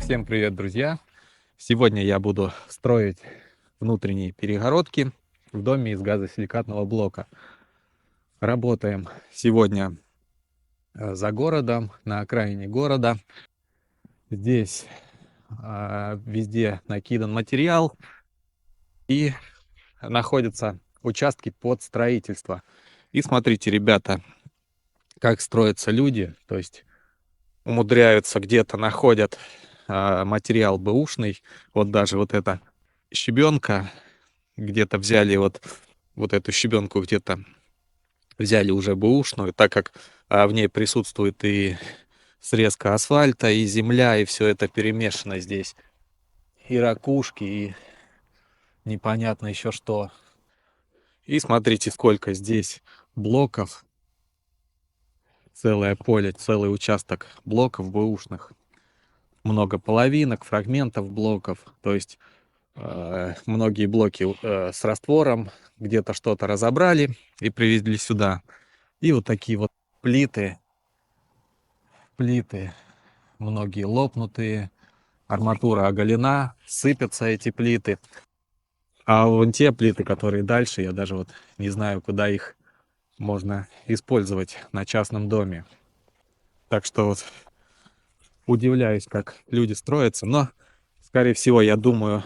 Всем привет, друзья! Сегодня я буду строить внутренние перегородки в доме из газосиликатного блока. Работаем сегодня за городом, на окраине города. Здесь везде накидан материал и находятся участки под строительство. И смотрите, ребята, как строятся люди, то есть умудряются, где-то находят материал бэушный. Вот даже вот эта щебенка, где-то взяли вот эту щебенку, где-то взяли уже бэушную, так как в ней присутствует и срезка асфальта, и земля, и все это перемешано здесь. И ракушки, и непонятно еще что. И смотрите, сколько здесь блоков. Целое поле, целый участок блоков бэушных. Много половинок, фрагментов блоков. То есть многие блоки с раствором, где-то что-то разобрали и привезли сюда. И вот такие вот плиты, многие лопнутые, арматура оголена, сыпятся эти плиты. А вон те плиты, которые дальше, я даже вот не знаю, куда их можно использовать на частном доме. Так что вот удивляюсь, как люди строятся, но, скорее всего, я думаю,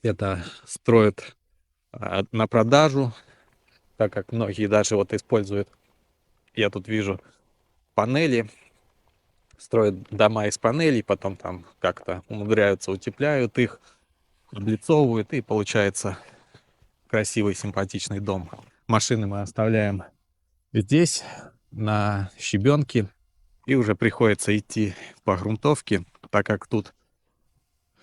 это строят на продажу, так как многие даже вот используют, я тут вижу, панели, строят дома из панелей, потом там как-то умудряются, утепляют их, облицовывают, и получается красивый, симпатичный дом. Машины мы оставляем здесь, на щебенке, и уже приходится идти по грунтовке, так как тут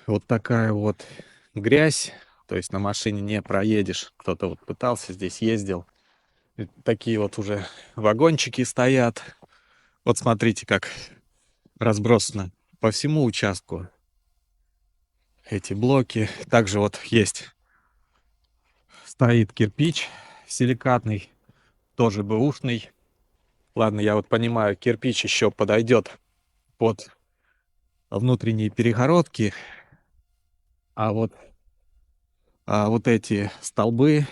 вот такая вот грязь, то есть на машине не проедешь. Кто-то вот пытался, здесь ездил. И такие вот уже вагончики стоят. Вот смотрите, как разбросано по всему участку эти блоки. Также вот стоит кирпич силикатный, тоже бэушный. Ладно, я вот понимаю, кирпич еще подойдет под внутренние перегородки, а вот эти столбы,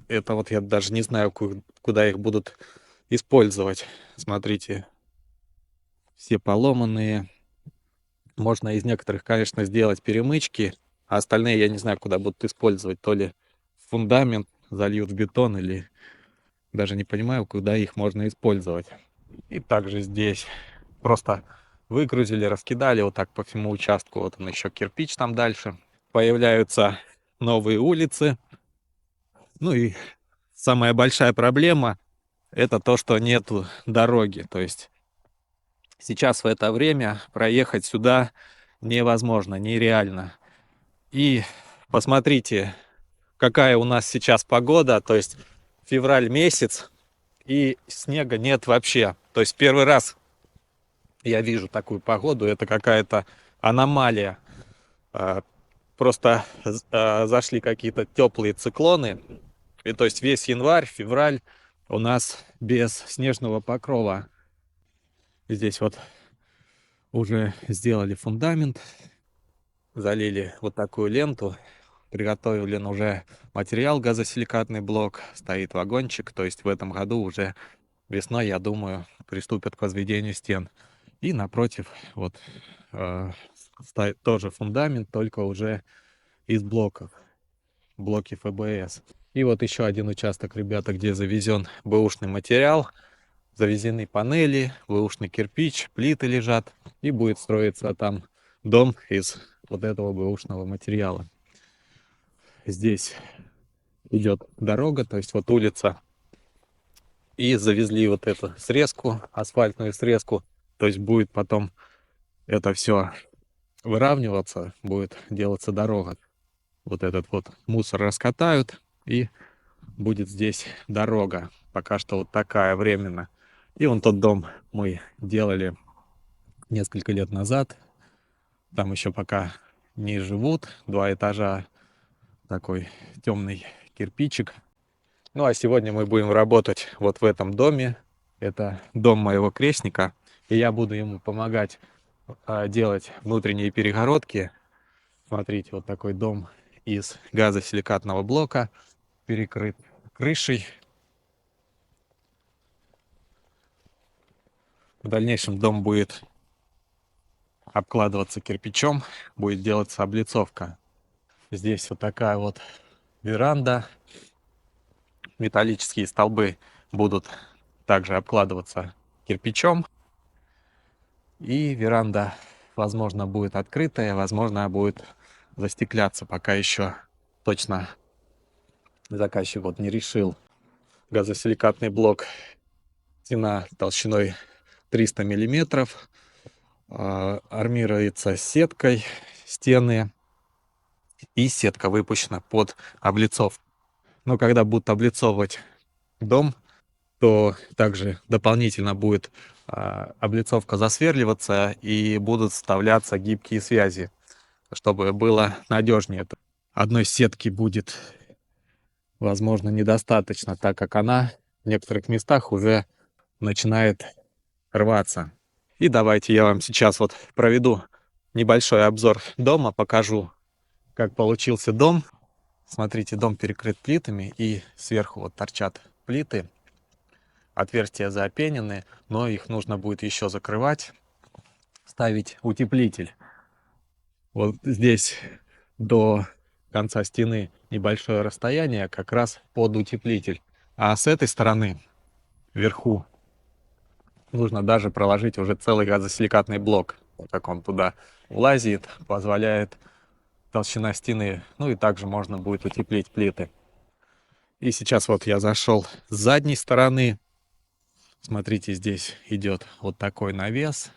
это вот я даже не знаю, куда их будут использовать. Смотрите, все поломанные. Можно из некоторых, конечно, сделать перемычки, а остальные я не знаю, куда будут использовать. То ли фундамент зальют в бетон, или даже не понимаю, куда их можно использовать. И также здесь просто выгрузили, раскидали вот так по всему участку. Вот он еще кирпич там дальше. Появляются новые улицы. Ну и самая большая проблема — это то, что нету дороги. То есть сейчас в это время проехать сюда невозможно, нереально. И посмотрите, какая у нас сейчас погода. То есть февраль месяц, и снега нет вообще. То есть первый раз я вижу такую погоду. Это какая-то аномалия. Просто зашли какие-то теплые циклоны. И то есть весь январь, февраль у нас без снежного покрова. Здесь вот уже сделали фундамент, залили вот такую ленту, приготовили уже материал, газосиликатный блок, стоит вагончик. То есть в этом году уже весной, я думаю, приступят к возведению стен. И напротив вот стоит тоже фундамент, только уже из блоки ФБС. И вот еще один участок, ребята, где завезен бэушный материал, завезены панели, бэушный кирпич, плиты лежат, и будет строиться там дом из вот этого бэушного материала. Здесь идет дорога, то есть вот улица, и завезли вот эту срезку, асфальтную срезку, то есть будет потом это все выравниваться, будет делаться дорога. Вот этот вот мусор раскатают, и будет здесь дорога. Пока что вот такая временно. И вон тот дом мы делали несколько лет назад. Там еще пока не живут. 2 этажа, такой темный кирпичик. Ну а сегодня мы будем работать вот в этом доме. Это дом моего крестника. И я буду ему помогать делать внутренние перегородки. Смотрите, вот такой дом из газосиликатного блока, перекрыт крышей. В дальнейшем дом будет обкладываться кирпичом, будет делаться облицовка. Здесь вот такая вот веранда. Металлические столбы будут также обкладываться кирпичом. И веранда, возможно, будет открытая, возможно, будет застекляться. Пока еще точно заказчик вот не решил. Газосиликатный блок, стена толщиной 300 миллиметров, армируется сеткой стены, и сетка выпущена под облицовку. Но когда будут облицовывать дом, то также дополнительно будет облицовка засверливаться и будут вставляться гибкие связи, чтобы было надежнее. Одной сетки будет, возможно, недостаточно, так как она в некоторых местах уже начинает рваться. И давайте я вам сейчас вот проведу небольшой обзор дома, покажу, как получился дом. Смотрите, дом перекрыт плитами, и сверху вот торчат плиты. Отверстия заопенены, но их нужно будет еще закрывать, ставить утеплитель. Вот здесь до конца стены небольшое расстояние, как раз под утеплитель. А с этой стороны, вверху, нужно даже проложить уже целый газосиликатный блок. Вот как он туда влазит, позволяет толщина стены. Ну и также можно будет утеплить плиты. И сейчас вот я зашел с задней стороны. Смотрите, здесь идет вот такой навес.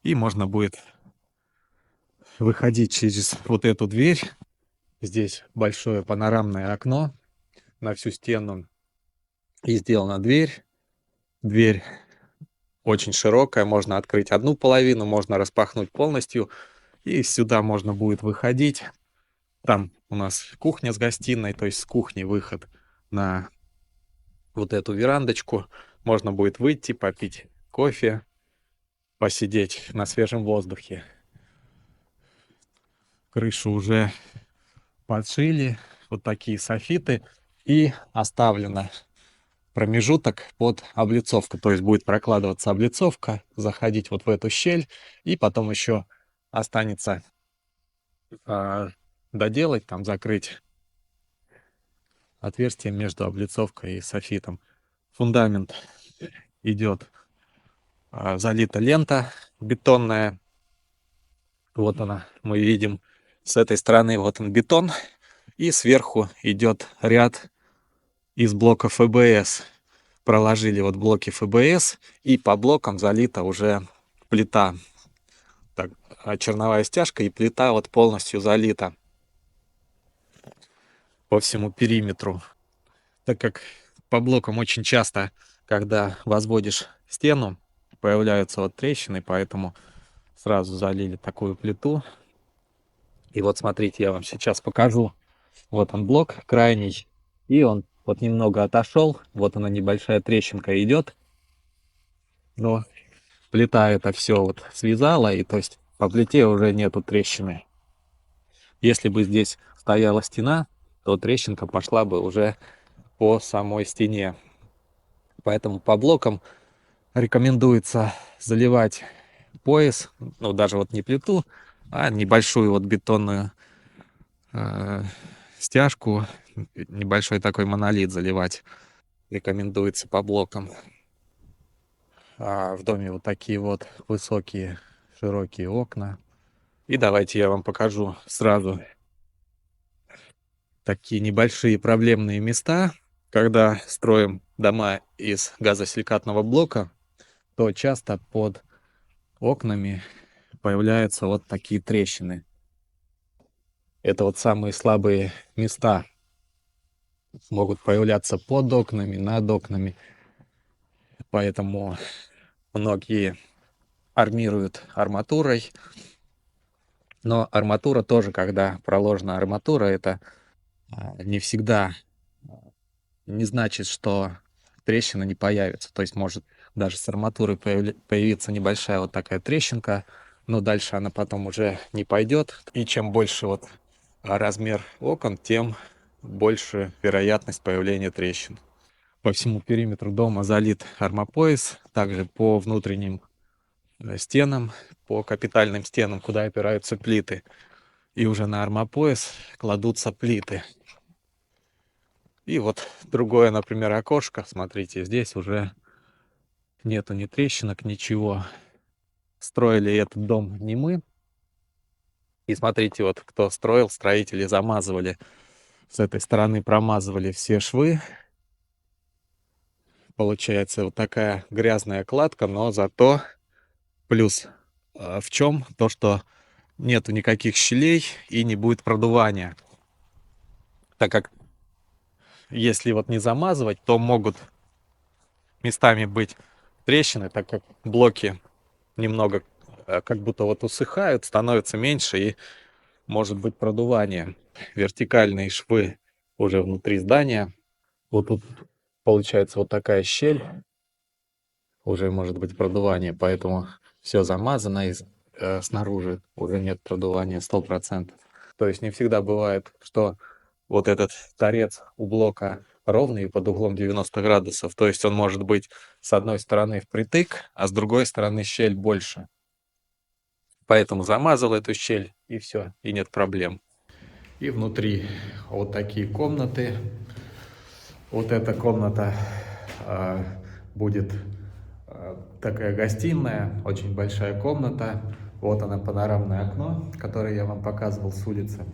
И можно будет выходить через вот эту дверь. Здесь большое панорамное окно на всю стену. И сделана дверь. Дверь очень широкая. Можно открыть одну половину, можно распахнуть полностью. И сюда можно будет выходить. Там у нас кухня с гостиной, то есть с кухни выход на вот эту верандочку. Можно будет выйти, попить кофе, посидеть на свежем воздухе. Крышу уже подшили, вот такие софиты, и оставлено промежуток под облицовку. То есть будет прокладываться облицовка, заходить вот в эту щель, и потом еще останется доделать, там закрыть отверстие между облицовкой и софитом. Фундамент идет, залита лента бетонная. Вот она, мы видим с этой стороны, вот он бетон, и сверху идет ряд из блоков ФБС. Проложили вот блоки ФБС, и по блокам залита уже плита. Так, черновая стяжка, и плита вот полностью залита по всему периметру. Так как по блокам очень часто, когда возводишь стену, появляются вот трещины, поэтому сразу залили такую плиту. И вот смотрите, я вам сейчас покажу. Вот он блок крайний, и он вот немного отошел. Вот она, небольшая трещинка идет. Но плита это все вот связала, и то есть по плите уже нету трещины. Если бы здесь стояла стена, то трещинка пошла бы уже по самой стене. Поэтому по блокам рекомендуется заливать пояс, ну даже вот не плиту, а небольшую вот бетонную стяжку, небольшой такой монолит заливать рекомендуется по блокам. А в доме вот такие вот высокие широкие окна. И давайте я вам покажу сразу такие небольшие проблемные места. Когда строим дома из газосиликатного блока, то часто под окнами появляются вот такие трещины. Это вот самые слабые места. Могут появляться под окнами, над окнами. Поэтому многие армируют арматурой. Но арматура тоже, когда проложена арматура, это не всегда не значит, что трещина не появится. То есть может даже с арматурой появится небольшая вот такая трещинка, но дальше она потом уже не пойдет. И чем больше вот размер окон, тем больше вероятность появления трещин. По всему периметру дома залит армопояс, также по внутренним стенам, по капитальным стенам, куда опираются плиты. И уже на армопояс кладутся плиты. И вот другое, например, окошко. Смотрите, здесь уже нету ни трещинок, ничего. Строили этот дом не мы. И смотрите, вот кто строил, строители замазывали с этой стороны, промазывали все швы. Получается вот такая грязная кладка, но зато плюс в чем? То, что нету никаких щелей и не будет продувания. Так как если вот не замазывать, то могут местами быть трещины, так как блоки немного как будто вот усыхают, становятся меньше и может быть продувание. Вертикальные швы уже внутри здания. Вот тут получается вот такая щель, уже может быть продувание, поэтому все замазано и снаружи уже нет продувания 100%. То есть не всегда бывает, что вот этот торец у блока ровный под углом 90 градусов. То есть он может быть с одной стороны впритык, а с другой стороны щель больше. Поэтому замазал эту щель и все, и нет проблем. И внутри вот такие комнаты. Вот эта комната будет такая гостиная, очень большая комната. Вот она, панорамное окно, которое я вам показывал с улицы.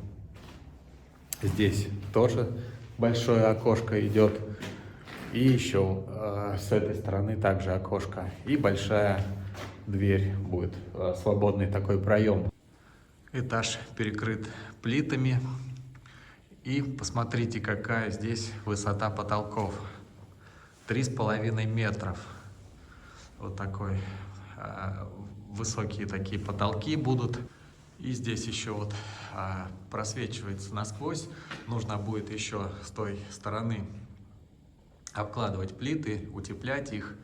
Здесь тоже большое окошко идет. И еще с этой стороны также окошко. И большая дверь будет, свободный такой проем. Этаж перекрыт плитами. И посмотрите, какая здесь высота потолков. 3,5 метров. Вот такой высокие такие потолки будут. И здесь еще вот просвечивается насквозь. Нужно будет еще с той стороны обкладывать плиты, утеплять их,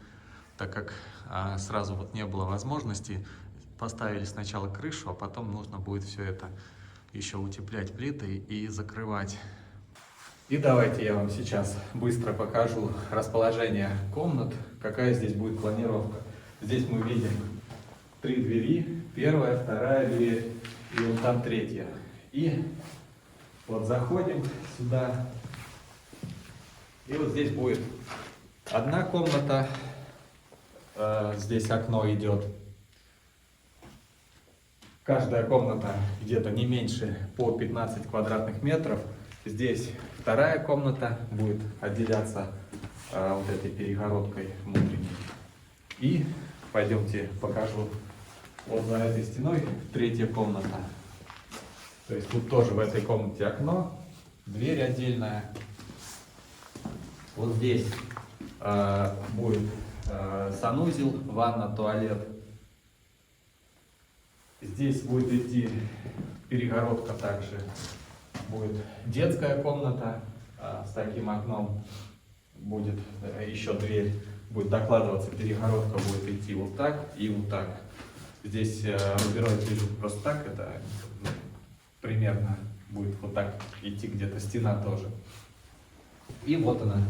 так как сразу вот не было возможности. Поставили сначала крышу, а потом нужно будет все это еще утеплять плитой и закрывать. И давайте я вам сейчас быстро покажу расположение комнат, какая здесь будет планировка. Здесь мы видим 3 двери, первая, вторая дверь и вот там третья. И вот заходим сюда, и вот здесь будет одна комната, здесь окно идет. Каждая комната где-то не меньше по 15 квадратных метров. Здесь вторая комната будет отделяться вот этой перегородкой внутренней. И пойдемте покажу вот за этой стеной третья комната. То есть тут тоже в этой комнате окно, дверь отдельная. Вот здесь будет санузел, ванна, туалет. Здесь будет идти перегородка также. Будет детская комната с таким окном. Будет еще дверь. Будет докладываться, перегородка будет идти вот так и вот так. Здесь рубероид лежит просто так. Это примерно будет вот так идти где-то стена тоже. И вот она,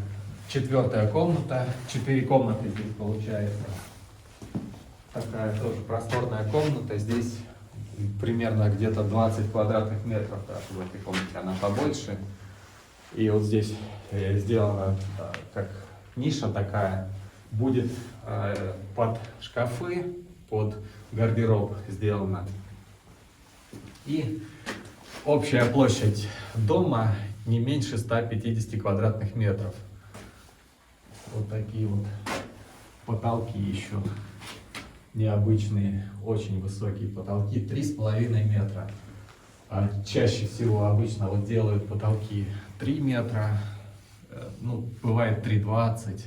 4-я комната. 4 комнаты здесь получается. Такая тоже просторная комната. Здесь примерно где-то 20 квадратных метров. Да, в этой комнате она побольше. И вот здесь сделана как ниша такая. Будет под шкафы, под гардероб сделана. И общая площадь дома не меньше 150 квадратных метров. Вот такие вот потолки еще. Необычные, очень высокие потолки, 3,5 метра. Чаще всего обычно вот делают потолки 3 метра, ну, бывает 3,20,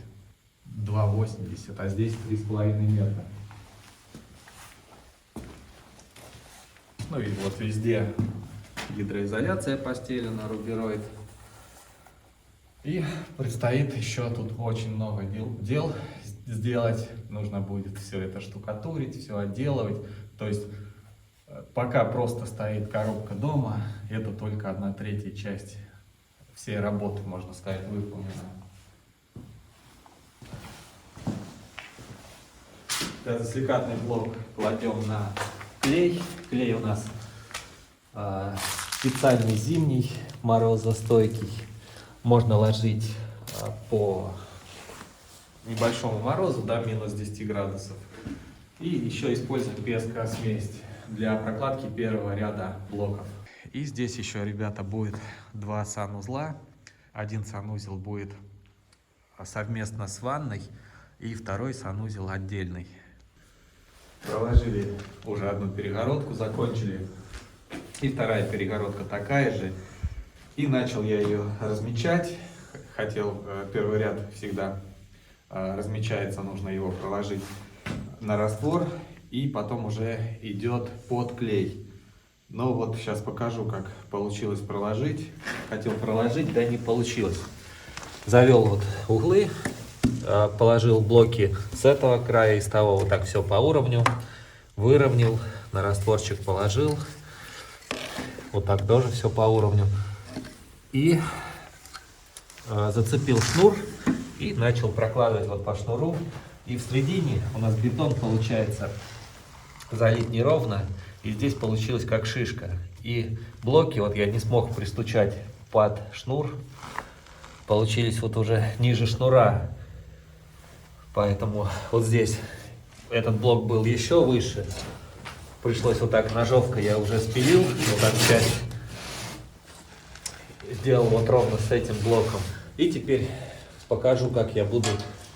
2,80, а здесь 3,5 метра. Ну и вот везде гидроизоляция постелена, рубероид. И предстоит еще тут очень много дел сделать, нужно будет все это штукатурить, все отделывать. То есть пока просто стоит коробка дома, это только 1/3 часть всей работы, можно сказать, выполнена. Газосиликатный блок кладем на клей. Клей у нас специальный зимний, морозостойкий. Можно ложить по небольшому морозу, до минус 10 градусов. И еще использовать пескосмесь для прокладки первого ряда блоков. И здесь еще, ребята, будет 2 санузла. Один санузел будет совместно с ванной, и второй санузел отдельный. Проложили уже одну перегородку, закончили. И вторая перегородка такая же. И начал я ее размечать. Хотел, первый ряд всегда размечается, нужно его проложить на раствор. И потом уже идет под клей. Но вот сейчас покажу, как получилось проложить. Хотел проложить, да не получилось. Завел вот углы, положил блоки с этого края и с того, вот так все по уровню. Выровнял, на растворчик положил. Вот так тоже все по уровню. И зацепил шнур и начал прокладывать вот по шнуру. И в середине у нас бетон получается залит неровно. И здесь получилось как шишка. И блоки вот я не смог пристучать под шнур. Получились вот уже ниже шнура. Поэтому вот здесь этот блок был еще выше. Пришлось вот так ножовкой, я уже спилил. Вот так часть сделал вот ровно с этим блоком. И теперь покажу, как я буду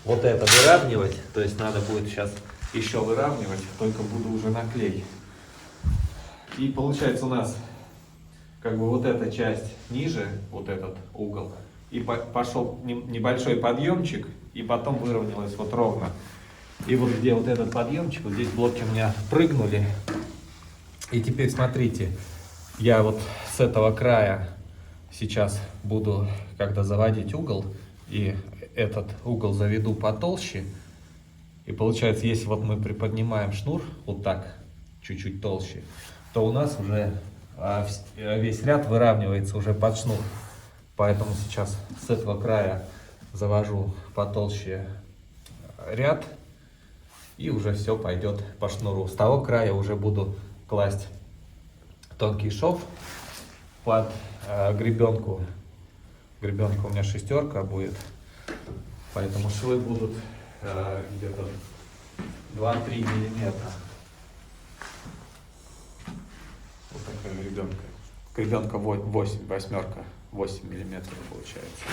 вот это выравнивать. То есть надо будет сейчас еще выравнивать, только буду уже на клей. И получается у нас как бы вот эта часть ниже, вот этот угол. И пошел небольшой подъемчик, и потом выровнялось вот ровно. И вот где вот этот подъемчик, вот здесь блоки у меня прыгнули. И теперь смотрите, я вот с этого края сейчас буду, когда заводить угол, и этот угол заведу потолще. И получается, если вот мы приподнимаем шнур вот так, чуть-чуть толще, то у нас уже весь ряд выравнивается уже под шнур. Поэтому сейчас с этого края завожу потолще ряд, и уже все пойдет по шнуру. С того края уже буду класть тонкий шов под гребенку. Гребенка у меня 6 будет, поэтому швы будут где-то 2-3 миллиметра. Вот такая гребенка. Гребенка 8 миллиметров получается.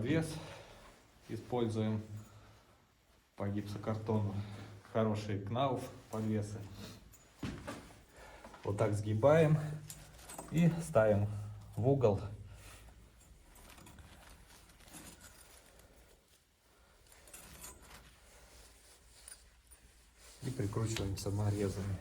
подвес используем по гипсокартону. Хорошие Knauf подвесы. Вот так сгибаем и ставим в угол. И прикручиваем саморезами.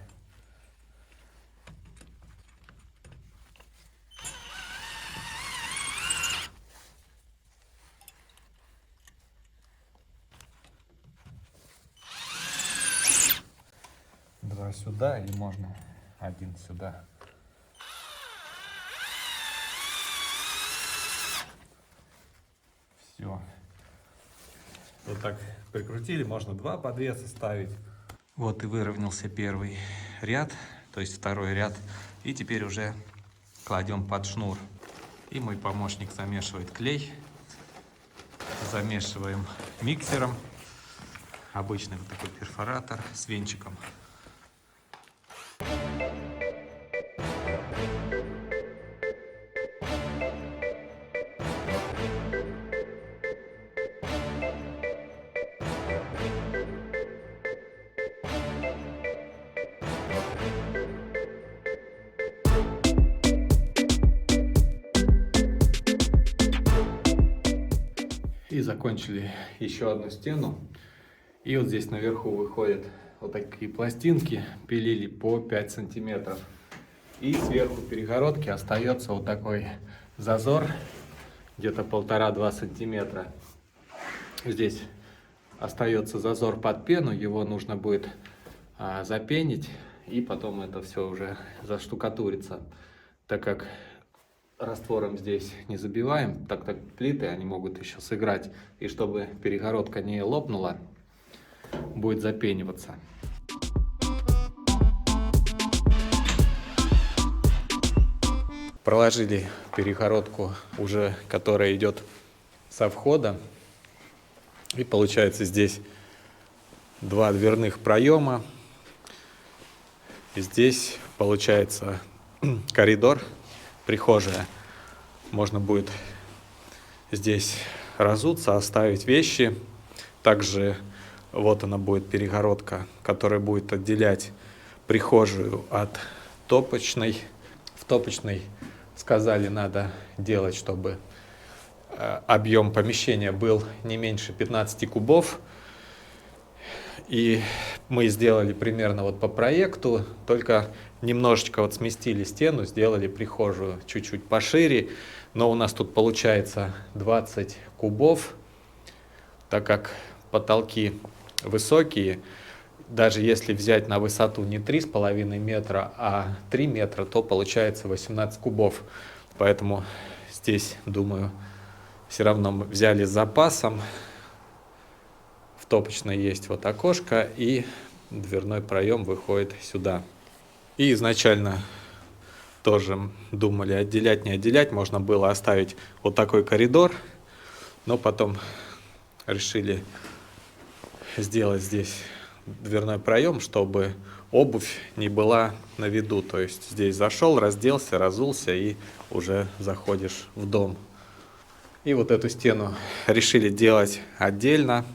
Два сюда, или можно один сюда. Все. Вот так прикрутили, можно два подвеса ставить. Вот и выровнялся первый ряд, то есть второй ряд. И теперь уже кладем под шнур. И мой помощник замешивает клей. Замешиваем миксером. Обычный вот такой перфоратор с венчиком. И закончили еще одну стену. И вот здесь наверху выходят вот такие пластинки, пилили по 5 сантиметров. И сверху перегородки остается вот такой зазор, где-то 1,5-2 сантиметра. Здесь остается зазор под пену, его нужно будет запенить, и потом это все уже заштукатурится, так как раствором здесь не забиваем, так как плиты они могут еще сыграть, и чтобы перегородка не лопнула, будет запениваться. Проложили перегородку уже, которая идет со входа, и получается здесь два дверных проема, и здесь получается коридор, прихожая. Можно будет здесь разуться, оставить вещи. Также вот она будет перегородка, которая будет отделять прихожую от топочной. В топочной сказали, надо делать, чтобы объем помещения был не меньше 15 кубов. И мы сделали примерно вот по проекту, только немножечко вот сместили стену, сделали прихожую чуть-чуть пошире, но у нас тут получается 20 кубов, так как потолки высокие. Даже если взять на высоту не 3,5 метра, а 3 метра, то получается 18 кубов. Поэтому здесь, думаю, все равно мы взяли с запасом. В топочной есть вот окошко, и дверной проем выходит сюда. И изначально тоже думали отделять, не отделять. Можно было оставить вот такой коридор, но потом решили сделать здесь дверной проем, чтобы обувь не была на виду. То есть здесь зашел, разделся, разулся и уже заходишь в дом. И вот эту стену решили делать отдельно.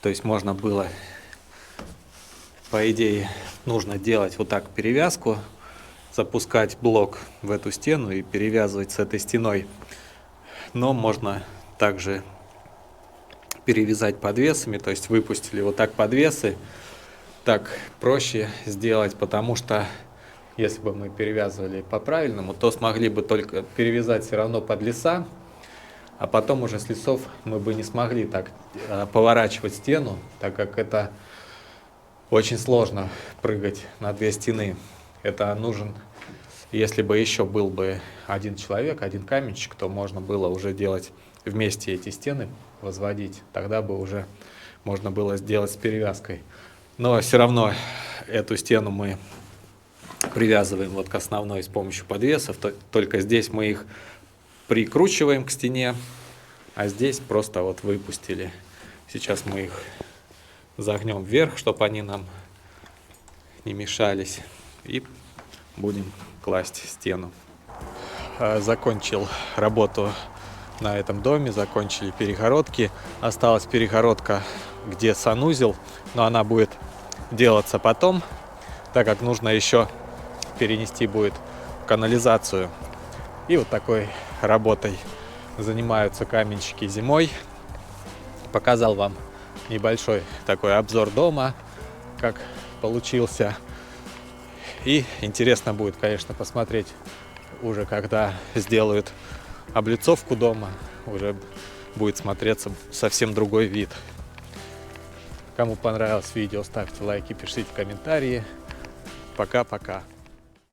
То есть можно было, по идее, нужно делать вот так перевязку, запускать блок в эту стену и перевязывать с этой стеной. Но можно также перевязать подвесами, то есть выпустили вот так подвесы. Так проще сделать, потому что если бы мы перевязывали по-правильному, то смогли бы только перевязать все равно под леса, а потом уже с лесов мы бы не смогли так поворачивать стену, так как это очень сложно прыгать на две стены. Это нужен, если бы еще был бы один человек, один каменщик, то можно было уже делать вместе эти стены, возводить. Тогда бы уже можно было сделать с перевязкой. Но все равно эту стену мы привязываем вот к основной с помощью подвесов. Только здесь мы их прикручиваем к стене, а здесь просто вот выпустили. Сейчас мы их загнем вверх, чтобы они нам не мешались, и будем класть стену. Закончил работу на этом доме, закончили перегородки. Осталась перегородка, где санузел, но она будет делаться потом, так как нужно еще перенести будет канализацию. И вот такой работой занимаются каменщики зимой. Показал вам небольшой такой обзор дома, как получился. И интересно будет, конечно, посмотреть уже, когда сделают облицовку дома, уже будет смотреться совсем другой вид. Кому понравилось видео, ставьте лайки, пишите комментарии. Пока-пока.